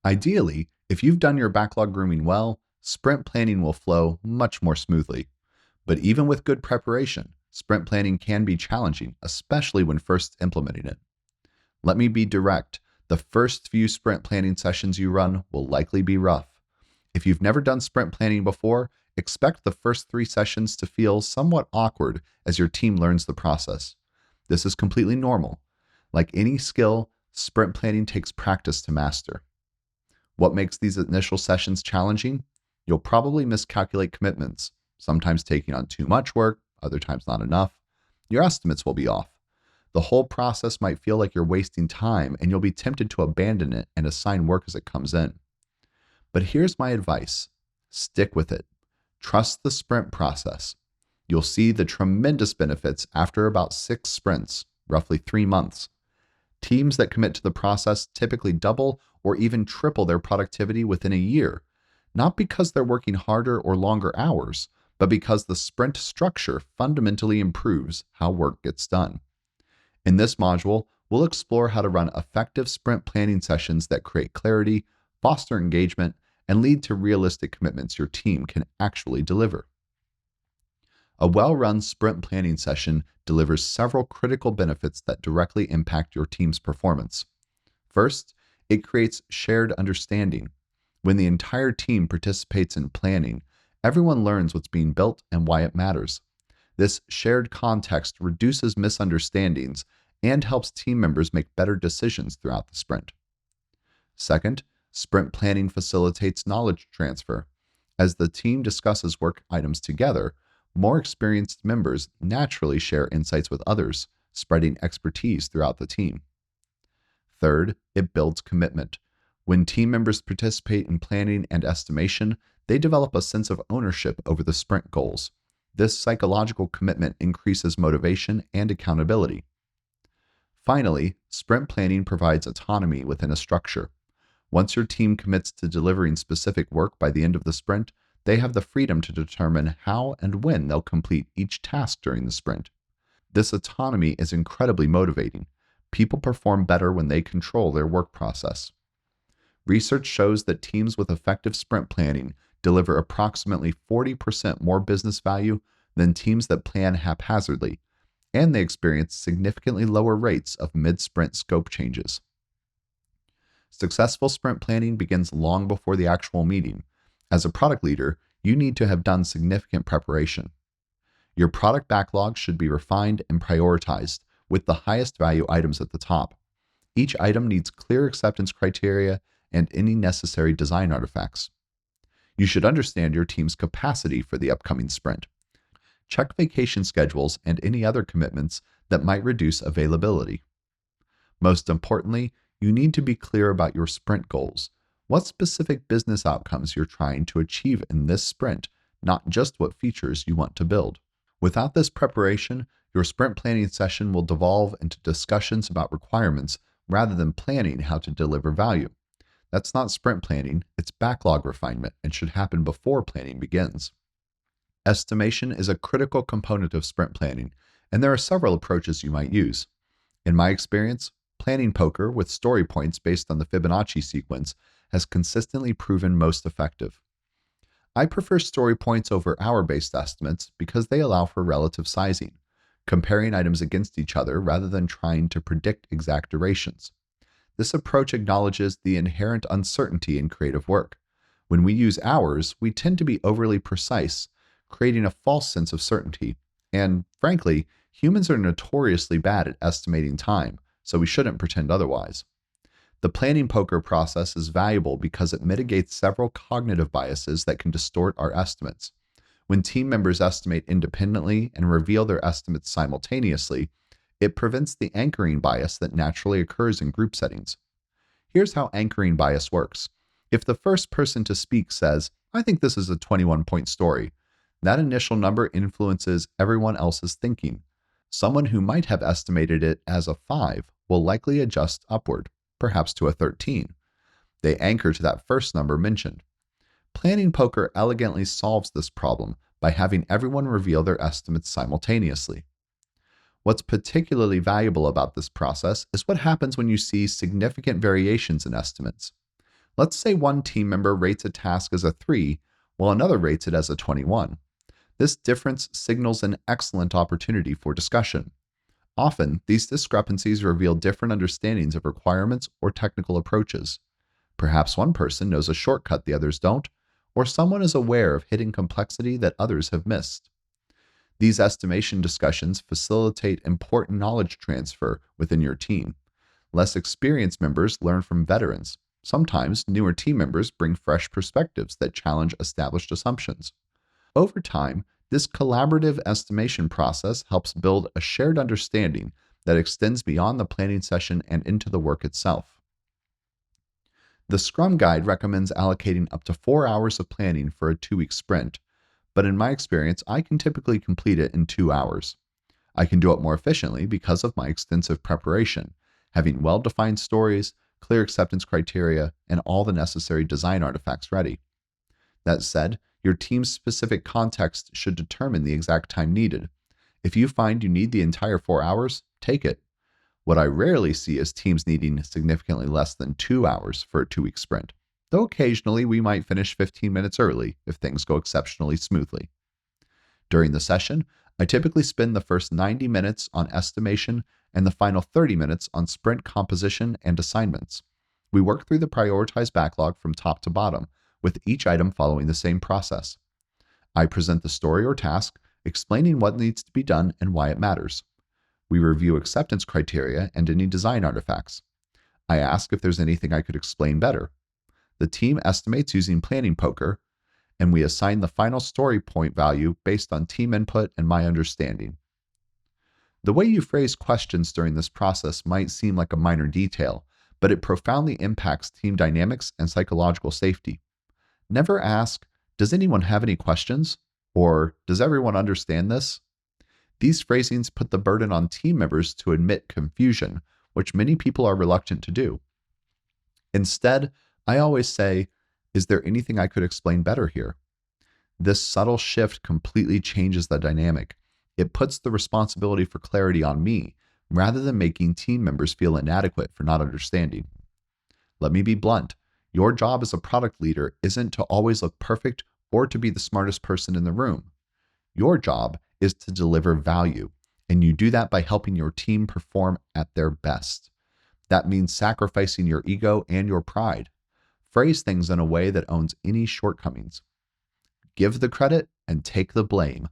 Ideally, if you've done your backlog grooming well, sprint planning will flow much more smoothly. But even with good preparation, sprint planning can be challenging, especially when first implementing it. Let me be direct. The first few sprint planning sessions you run will likely be rough. If you've never done sprint planning before, expect the first 3 sessions to feel somewhat awkward as your team learns the process. This is completely normal. Like any skill, sprint planning takes practice to master. What makes these initial sessions challenging? You'll probably miscalculate commitments, sometimes taking on too much work, other times not enough. Your estimates will be off. The whole process might feel like you're wasting time, and you'll be tempted to abandon it and assign work as it comes in. But here's my advice. Stick with it. Trust the sprint process. You'll see the tremendous benefits after about 6 sprints, roughly 3 months. Teams that commit to the process typically double or even triple their productivity within a year, not because they're working harder or longer hours, but because the sprint structure fundamentally improves how work gets done. In this module, we'll explore how to run effective sprint planning sessions that create clarity, foster engagement, and lead to realistic commitments your team can actually deliver. A well-run sprint planning session delivers several critical benefits that directly impact your team's performance. First, it creates shared understanding. When the entire team participates in planning, everyone learns what's being built and why it matters. This shared context reduces misunderstandings and helps team members make better decisions throughout the sprint. Second, sprint planning facilitates knowledge transfer. As the team discusses work items together, more experienced members naturally share insights with others, spreading expertise throughout the team. Third, it builds commitment. When team members participate in planning and estimation, they develop a sense of ownership over the sprint goals. This psychological commitment increases motivation and accountability. Finally, sprint planning provides autonomy within a structure. Once your team commits to delivering specific work by the end of the sprint, they have the freedom to determine how and when they'll complete each task during the sprint. This autonomy is incredibly motivating. People perform better when they control their work process. Research shows that teams with effective sprint planning deliver approximately 40% more business value than teams that plan haphazardly, and they experience significantly lower rates of mid-sprint scope changes. Successful sprint planning begins long before the actual meeting. As a product leader, you need to have done significant preparation. Your product backlog should be refined and prioritized, with the highest value items at the top. Each item needs clear acceptance criteria and any necessary design artifacts. You should understand your team's capacity for the upcoming sprint. Check vacation schedules and any other commitments that might reduce availability. Most importantly, you need to be clear about your sprint goals. What specific business outcomes you're trying to achieve in this sprint, not just what features you want to build. Without this preparation, your sprint planning session will devolve into discussions about requirements rather than planning how to deliver value. That's not sprint planning, it's backlog refinement and should happen before planning begins. Estimation is a critical component of sprint planning, and there are several approaches you might use. In my experience, planning poker with story points based on the Fibonacci sequence has consistently proven most effective. I prefer story points over hour-based estimates because they allow for relative sizing, comparing items against each other rather than trying to predict exact durations. This approach acknowledges the inherent uncertainty in creative work. When we use hours, we tend to be overly precise, creating a false sense of certainty. And frankly, humans are notoriously bad at estimating time, so we shouldn't pretend otherwise. The planning poker process is valuable because it mitigates several cognitive biases that can distort our estimates. When team members estimate independently and reveal their estimates simultaneously, it prevents the anchoring bias that naturally occurs in group settings. Here's how anchoring bias works. If the first person to speak says, "I think this is a 21-point story," that initial number influences everyone else's thinking. Someone who might have estimated it as a 5 will likely adjust upward, perhaps to a 13. They anchor to that first number mentioned. Planning poker elegantly solves this problem by having everyone reveal their estimates simultaneously. What's particularly valuable about this process is what happens when you see significant variations in estimates. Let's say one team member rates a task as a 3, while another rates it as a 21. This difference signals an excellent opportunity for discussion. Often, these discrepancies reveal different understandings of requirements or technical approaches. Perhaps one person knows a shortcut the others don't, or someone is aware of hidden complexity that others have missed. These estimation discussions facilitate important knowledge transfer within your team. Less experienced members learn from veterans. Sometimes newer team members bring fresh perspectives that challenge established assumptions. Over time, this collaborative estimation process helps build a shared understanding that extends beyond the planning session and into the work itself. The Scrum Guide recommends allocating up to 4 hours of planning for a 2-week sprint, but in my experience, I can typically complete it in 2 hours. I can do it more efficiently because of my extensive preparation, having well-defined stories, clear acceptance criteria, and all the necessary design artifacts ready. That said, your team's specific context should determine the exact time needed. If you find you need the entire 4 hours, take it. What I rarely see is teams needing significantly less than 2 hours for a 2-week sprint, though occasionally we might finish 15 minutes early if things go exceptionally smoothly. During the session, I typically spend the first 90 minutes on estimation and the final 30 minutes on sprint composition and assignments. We work through the prioritized backlog from top to bottom, with each item following the same process. I present the story or task, explaining what needs to be done and why it matters. We review acceptance criteria and any design artifacts. I ask if there's anything I could explain better. The team estimates using planning poker, and we assign the final story point value based on team input and my understanding. The way you phrase questions during this process might seem like a minor detail, but it profoundly impacts team dynamics and psychological safety. Never ask, "Does anyone have any questions?" or "Does everyone understand this?" These phrasings put the burden on team members to admit confusion, which many people are reluctant to do. Instead, I always say, "Is there anything I could explain better here?" This subtle shift completely changes the dynamic. It puts the responsibility for clarity on me, rather than making team members feel inadequate for not understanding. Let me be blunt. Your job as a product leader isn't to always look perfect or to be the smartest person in the room. Your job is to deliver value, and you do that by helping your team perform at their best. That means sacrificing your ego and your pride. Phrase things in a way that owns any shortcomings. Give the credit and take the blame.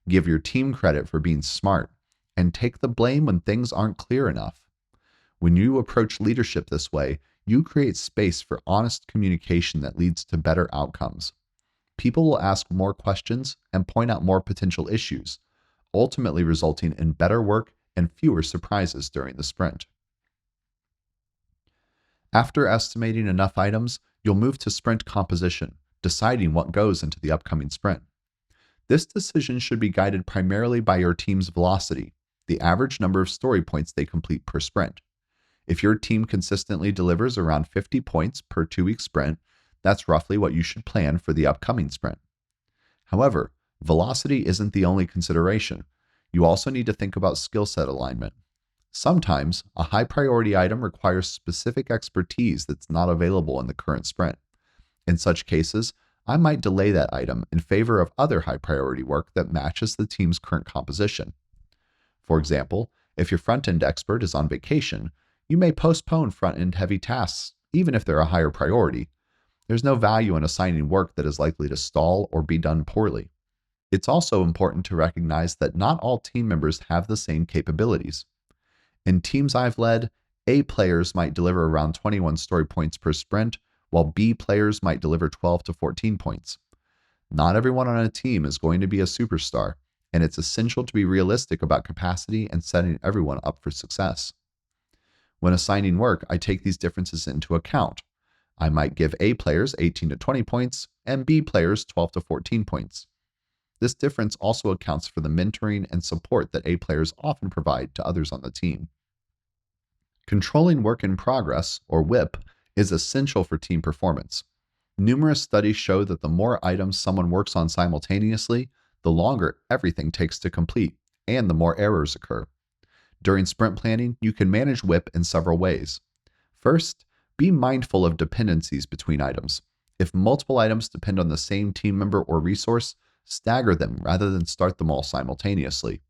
Give your team credit for being smart, and take the blame when things aren't clear enough. When you approach leadership this way, you create space for honest communication that leads to better outcomes. People will ask more questions and point out more potential issues, ultimately resulting in better work and fewer surprises during the sprint. After estimating enough items, you'll move to sprint composition, deciding what goes into the upcoming sprint. This decision should be guided primarily by your team's velocity, the average number of story points they complete per sprint. If your team consistently delivers around 50 points per 2-week sprint, that's roughly what you should plan for the upcoming sprint. However, velocity isn't the only consideration. You also need to think about skill set alignment. Sometimes, a high priority item requires specific expertise that's not available in the current sprint. In such cases, I might delay that item in favor of other high priority work that matches the team's current composition. For example, if your front-end expert is on vacation, you may postpone front-end heavy tasks, even if they're a higher priority. There's no value in assigning work that is likely to stall or be done poorly. It's also important to recognize that not all team members have the same capabilities. In teams I've led, A players might deliver around 21 story points per sprint, while B players might deliver 12 to 14 points. Not everyone on a team is going to be a superstar, and it's essential to be realistic about capacity and setting everyone up for success. When assigning work, I take these differences into account. I might give A players 18 to 20 points and B players 12 to 14 points. This difference also accounts for the mentoring and support that A players often provide to others on the team. Controlling work in progress, or WIP, is essential for team performance. Numerous studies show that the more items someone works on simultaneously, the longer everything takes to complete, and the more errors occur. During sprint planning, you can manage WIP in several ways. First, Be mindful of dependencies between items. If multiple items depend on the same team member or resource, stagger them rather than start them all simultaneously.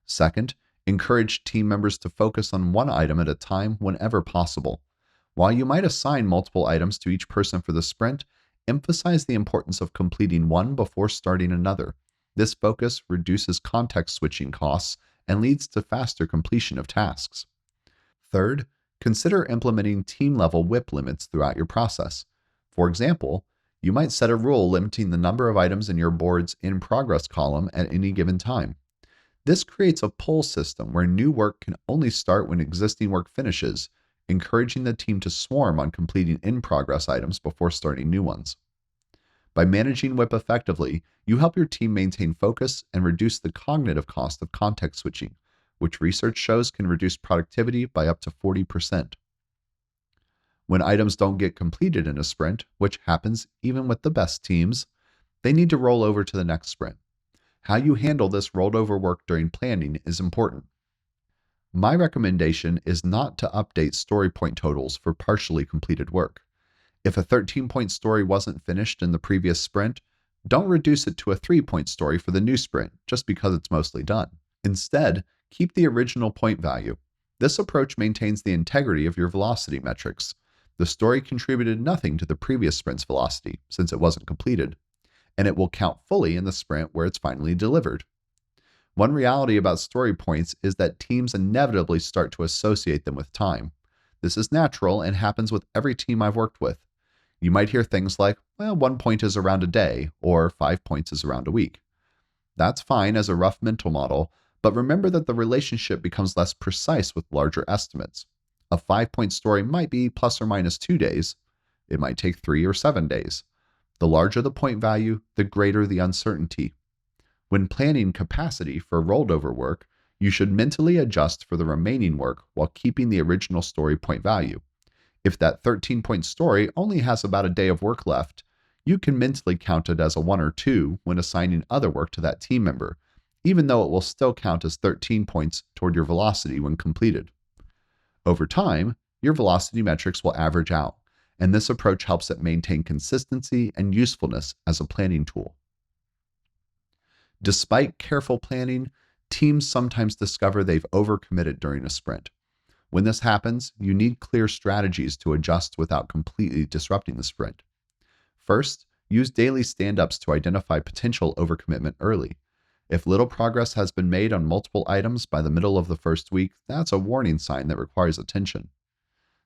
Second, encourage team members to focus on one item at a time whenever possible. While you might assign multiple items to each person for the sprint, emphasize the importance of completing one before starting another. This focus reduces context switching costs and leads to faster completion of tasks. Third, consider implementing team-level WIP limits throughout your process. For example, you might set a rule limiting the number of items in your board's in progress column at any given time. This creates a pull system where new work can only start when existing work finishes, encouraging the team to swarm on completing in-progress items before starting new ones. By managing WIP effectively, you help your team maintain focus and reduce the cognitive cost of context switching, which research shows can reduce productivity by up to 40%. When items don't get completed in a sprint, which happens even with the best teams, they need to roll over to the next sprint. How you handle this rolled over work during planning is important. My recommendation is not to update story point totals for partially completed work. If a 13-point story wasn't finished in the previous sprint, don't reduce it to a 3-point story for the new sprint just because it's mostly done. Instead, keep the original point value. This approach maintains the integrity of your velocity metrics. The story contributed nothing to the previous sprint's velocity since it wasn't completed, and it will count fully in the sprint where it's finally delivered. One reality about story points is that teams inevitably start to associate them with time. This is natural and happens with every team I've worked with. You might hear things like, well, 1 point is around a day, or 5 points is around a week. That's fine as a rough mental model, but remember that the relationship becomes less precise with larger estimates. A 5-point story might be plus or minus 2 days. It might take 3 or 7 days. The larger the point value, the greater the uncertainty. When planning capacity for rolled over work, you should mentally adjust for the remaining work while keeping the original story point value. If that 13-point story only has about a day of work left, you can mentally count it as a 1 or 2 when assigning other work to that team member, even though it will still count as 13 points toward your velocity when completed. Over time, your velocity metrics will average out, and this approach helps it maintain consistency and usefulness as a planning tool. Despite careful planning, teams sometimes discover they've overcommitted during a sprint. When this happens, you need clear strategies to adjust without completely disrupting the sprint. First, use daily stand-ups to identify potential overcommitment early. If little progress has been made on multiple items by the middle of the first week, that's a warning sign that requires attention.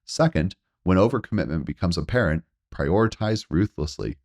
Second, when overcommitment becomes apparent, prioritize ruthlessly.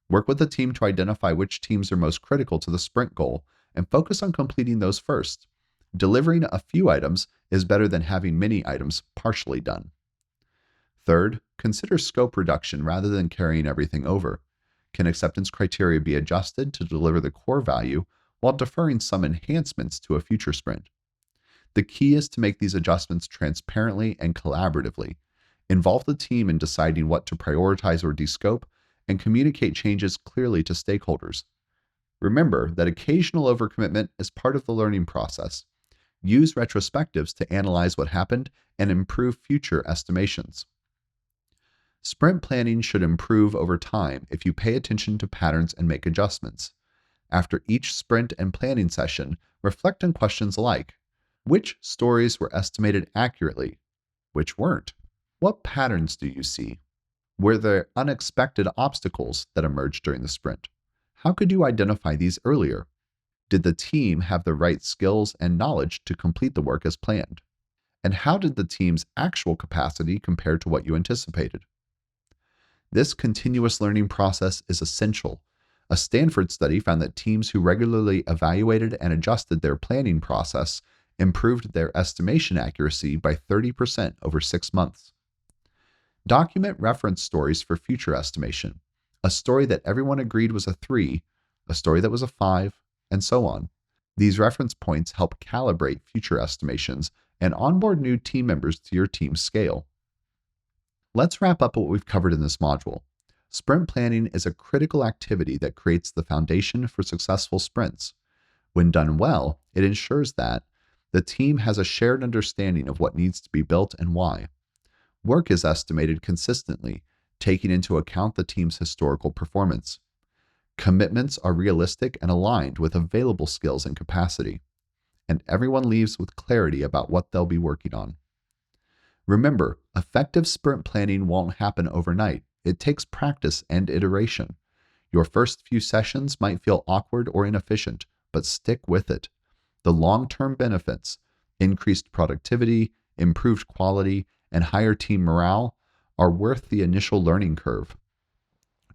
Work with the team to identify which teams are most critical to the sprint goal and focus on completing those first. Delivering a few items is better than having many items partially done. Third, consider scope reduction rather than carrying everything over. Can acceptance criteria be adjusted to deliver the core value while deferring some enhancements to a future sprint? The key is to make these adjustments transparently and collaboratively. Involve the team in deciding what to prioritize or descope, and communicate changes clearly to stakeholders. Remember that occasional overcommitment is part of the learning process. Use retrospectives to analyze what happened and improve future estimations. Sprint planning should improve over time if you pay attention to patterns and make adjustments. After each sprint and planning session, reflect on questions like, which stories were estimated accurately? Which weren't? What patterns do you see? Were there unexpected obstacles that emerged during the sprint? How could you identify these earlier? Did the team have the right skills and knowledge to complete the work as planned? And how did the team's actual capacity compare to what you anticipated? This continuous learning process is essential. A Stanford study found that teams who regularly evaluated and adjusted their planning process improved their estimation accuracy by 30% over 6 months. Document reference stories for future estimation. A story that everyone agreed was a 3, a story that was a 5, and so on. These reference points help calibrate future estimations and onboard new team members to your team's scale. Let's wrap up what we've covered in this module. Sprint planning is a critical activity that creates the foundation for successful sprints. When done well, it ensures that the team has a shared understanding of what needs to be built and why. Work is estimated consistently, taking into account the team's historical performance. Commitments are realistic and aligned with available skills and capacity, and everyone leaves with clarity about what they'll be working on. Remember, effective sprint planning won't happen overnight. It takes practice and iteration. Your first few sessions might feel awkward or inefficient, but stick with it. The long-term benefits, increased productivity, improved quality, and higher team morale, are worth the initial learning curve.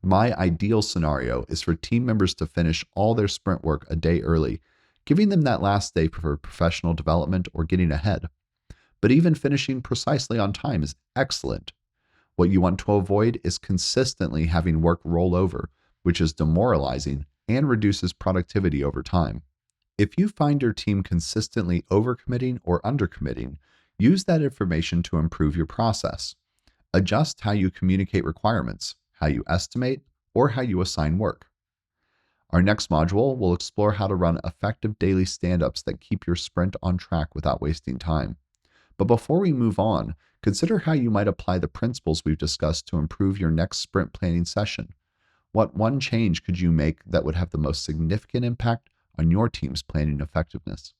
My ideal scenario is for team members to finish all their sprint work a day early, giving them that last day for professional development or getting ahead. But even finishing precisely on time is excellent. What you want to avoid is consistently having work roll over, which is demoralizing and reduces productivity over time. If you find your team consistently overcommitting or undercommitting, use that information to improve your process. Adjust how you communicate requirements, how you estimate, or how you assign work. Our next module will explore how to run effective daily stand-ups that keep your sprint on track without wasting time. But before we move on, consider how you might apply the principles we've discussed to improve your next sprint planning session. What one change could you make that would have the most significant impact on your team's planning effectiveness?